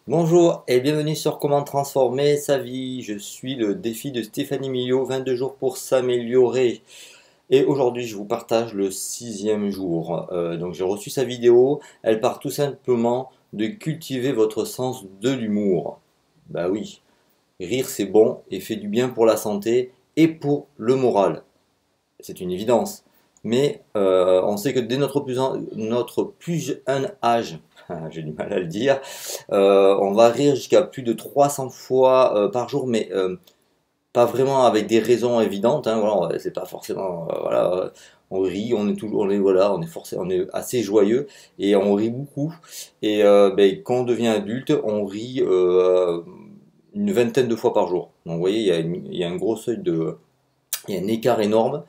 Bonjour et bienvenue sur Comment transformer sa vie. Je suis le défi de Stéphanie Millot, 22 jours pour s'améliorer. Et aujourd'hui, je vous partage le sixième jour. Donc j'ai reçu sa vidéo. Elle part tout simplement de cultiver votre sens de l'humour. Bah oui, rire c'est bon et fait du bien pour la santé et pour le moral. C'est une évidence. Mais on sait que dès notre plus jeune âge, j'ai du mal à le dire, on va rire jusqu'à plus de 300 fois par jour, mais pas vraiment avec des raisons évidentes. Hein, voilà, c'est pas forcément, voilà, on rit, on est toujours, on est voilà, on est assez joyeux et on rit beaucoup. Et ben, quand on devient adulte, on rit une vingtaine de fois par jour. Donc vous voyez, il y a un gros seuil de, il y a un écart énorme.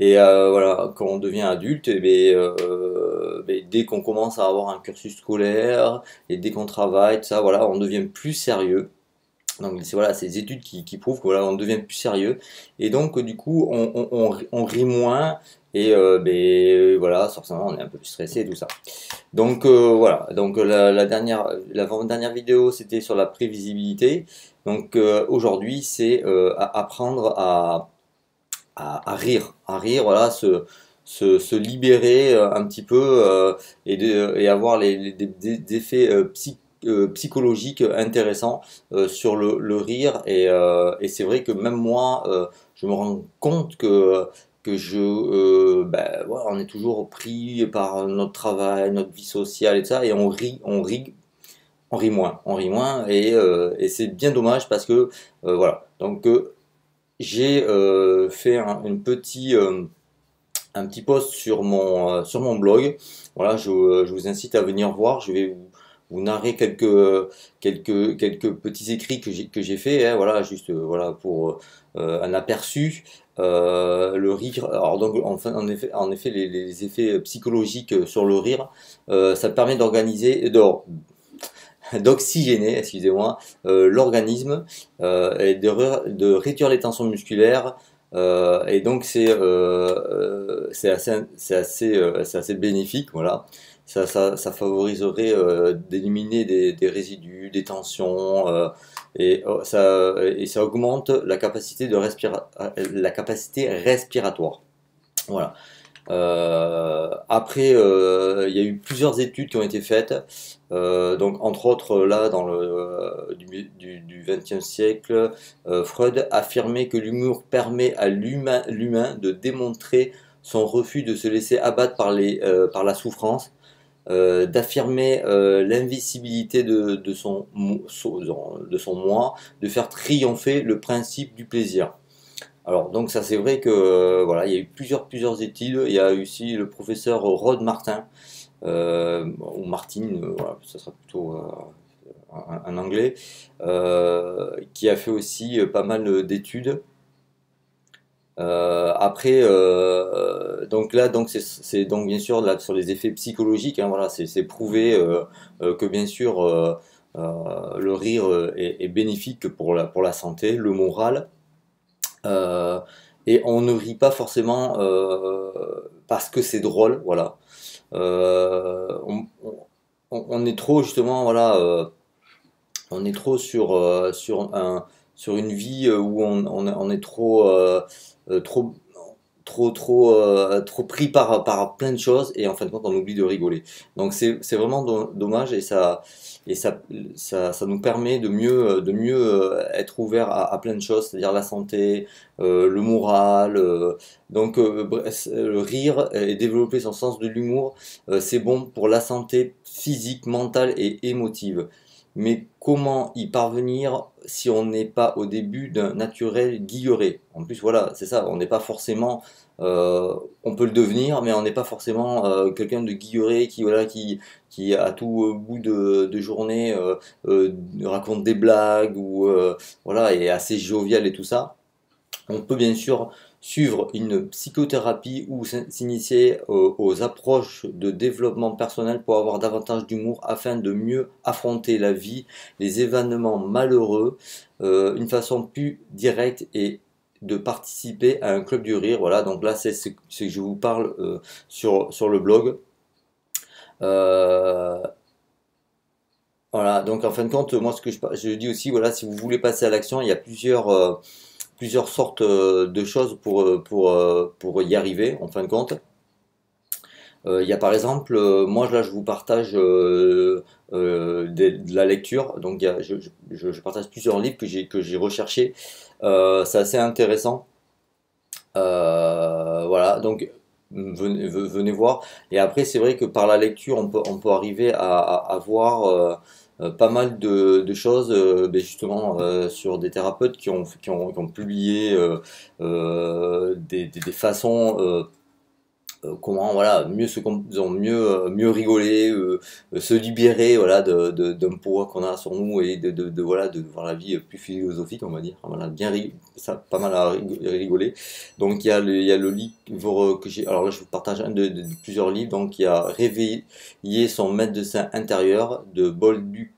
Et voilà, quand on devient adulte, eh bien, dès qu'on commence à avoir un cursus scolaire et dès qu'on travaille, tout ça, voilà, on devient plus sérieux. Donc c'est voilà, ces études qui prouvent que voilà, on devient plus sérieux. Et donc du coup, on rit moins. Et voilà, forcément, on est un peu plus stressé et tout ça. Donc voilà, donc l'avant-dernière vidéo, c'était sur la prévisibilité. Donc aujourd'hui, c'est apprendre à rire, voilà, se libérer un petit peu et avoir des effets psychologiques intéressants sur le rire. Et c'est vrai que même moi, je me rends compte que voilà, on est toujours pris par notre travail, notre vie sociale et ça, et on rit moins, et c'est bien dommage parce que voilà. Donc j'ai fait un petit post sur mon blog. Voilà, je vous incite à venir voir. Je vais vous narrer quelques petits écrits que j'ai fait. Hein, voilà, juste voilà pour un aperçu. Le rire. Alors donc en effet les effets psychologiques sur le rire, ça permet d'oxygéner, excusez-moi, l'organisme et de réduire les tensions musculaires. Et donc c'est assez bénéfique, voilà. Ça favoriserait d'éliminer des résidus, des tensions, et ça augmente la capacité respiratoire. Voilà. Après, il y a eu plusieurs études qui ont été faites, donc entre autres là dans du XXe siècle, Freud affirmait que l'humour permet à l'humain de démontrer son refus de se laisser abattre par la souffrance, d'affirmer l'invisibilité de son moi, de faire triompher le principe du plaisir. Alors, donc ça c'est vrai que voilà, il y a eu plusieurs études. Il y a eu aussi le professeur Rod Martin, ou Martin, voilà, ça sera plutôt un anglais, qui a fait aussi pas mal d'études. Après, donc là, donc c'est donc bien sûr là sur les effets psychologiques, hein, voilà, c'est prouvé que bien sûr le rire est bénéfique pour la santé, le moral. Euh, et on ne rit pas forcément parce que c'est drôle, voilà. On est trop justement, voilà, on est trop sur une vie où on est trop, trop pris par plein de choses et en fin de compte on oublie de rigoler. Donc c'est vraiment dommage et ça nous permet de mieux être ouvert à plein de choses, c'est-à-dire la santé, le moral. Donc bref, le rire et développer son sens de l'humour, c'est bon pour la santé physique, mentale et émotive. Mais comment y parvenir si on n'est pas au début d'un naturel guilleret? En plus, voilà, c'est ça, on n'est pas forcément, on peut le devenir, mais on n'est pas forcément quelqu'un de guilleret qui à tout bout de journée raconte des blagues ou voilà, est assez jovial et tout ça. On peut bien sûr suivre une psychothérapie ou s'initier aux approches de développement personnel pour avoir davantage d'humour afin de mieux affronter la vie, les événements malheureux, une façon plus directe et de participer à un club du rire. Voilà, donc là c'est ce que je vous parle sur le blog. Euh, Voilà, donc en fin de compte, moi ce que je dis aussi, voilà, si vous voulez passer à l'action, il y a plusieurs sortes de choses pour y arriver, en fin de compte. Il y a par exemple, moi là je vous partage de la lecture, donc je partage plusieurs livres que j'ai recherchés. C'est assez intéressant. Voilà, donc venez voir. Et après, c'est vrai que par la lecture, on peut arriver à voir pas mal de choses, ben justement, sur des thérapeutes qui ont publié des façons comment voilà mieux rigoler, se libérer voilà d'un poids qu'on a sur nous et voilà de voir la vie plus philosophique on va dire voilà ça pas mal à rigoler. Donc il y a le livre que j'ai, alors là je vous partage un de plusieurs livres. Donc il y a Réveiller son médecin intérieur de Bolduc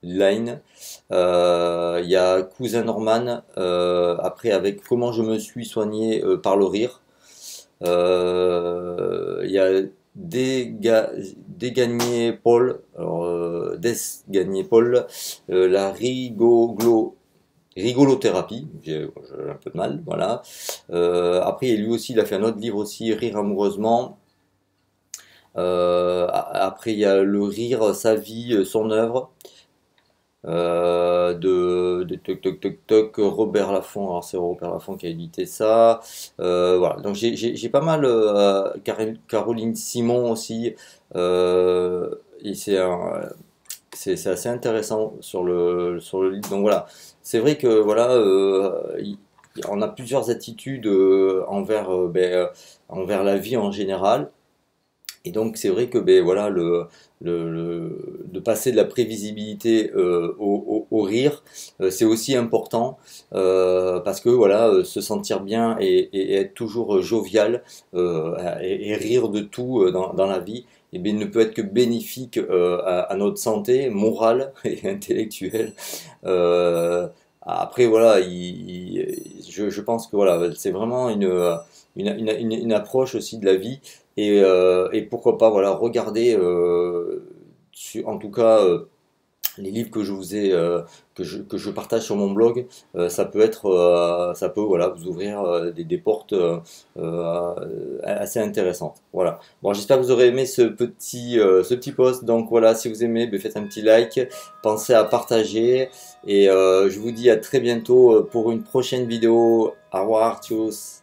Line. Il y a Cousin Norman, après avec Comment je me suis soigné par le rire. Il y a Desgagnés Paul, alors Desgagnés Paul, la rigolothérapie, j'ai un peu de mal, voilà. Après, lui aussi, il a fait un autre livre aussi, Rire amoureusement. Après, il y a Le rire, sa vie, son œuvre. De toc toc toc toc Robert Laffont, alors c'est Robert Laffont qui a édité ça. Voilà, donc j'ai pas mal, Caroline Simon aussi. Et c'est assez intéressant sur le livre. Donc voilà, c'est vrai que voilà, on a plusieurs attitudes envers la vie en général. Et donc c'est vrai que ben voilà de passer de la prévisibilité au rire, c'est aussi important, parce que voilà, se sentir bien et être toujours jovial, et rire de tout dans la vie, et bien, ne peut être que bénéfique à notre santé morale et intellectuelle. Après voilà, je pense que voilà, c'est vraiment une approche aussi de la vie. Et pourquoi pas voilà regarder, en tout cas, les livres que je vous ai que je partage sur mon blog. Ça peut voilà vous ouvrir des portes assez intéressantes. Voilà, bon, j'espère que vous aurez aimé ce petit post. Donc voilà, si vous aimez, ben, faites un petit like, pensez à partager, et je vous dis à très bientôt pour une prochaine vidéo. Au revoir, tchuss.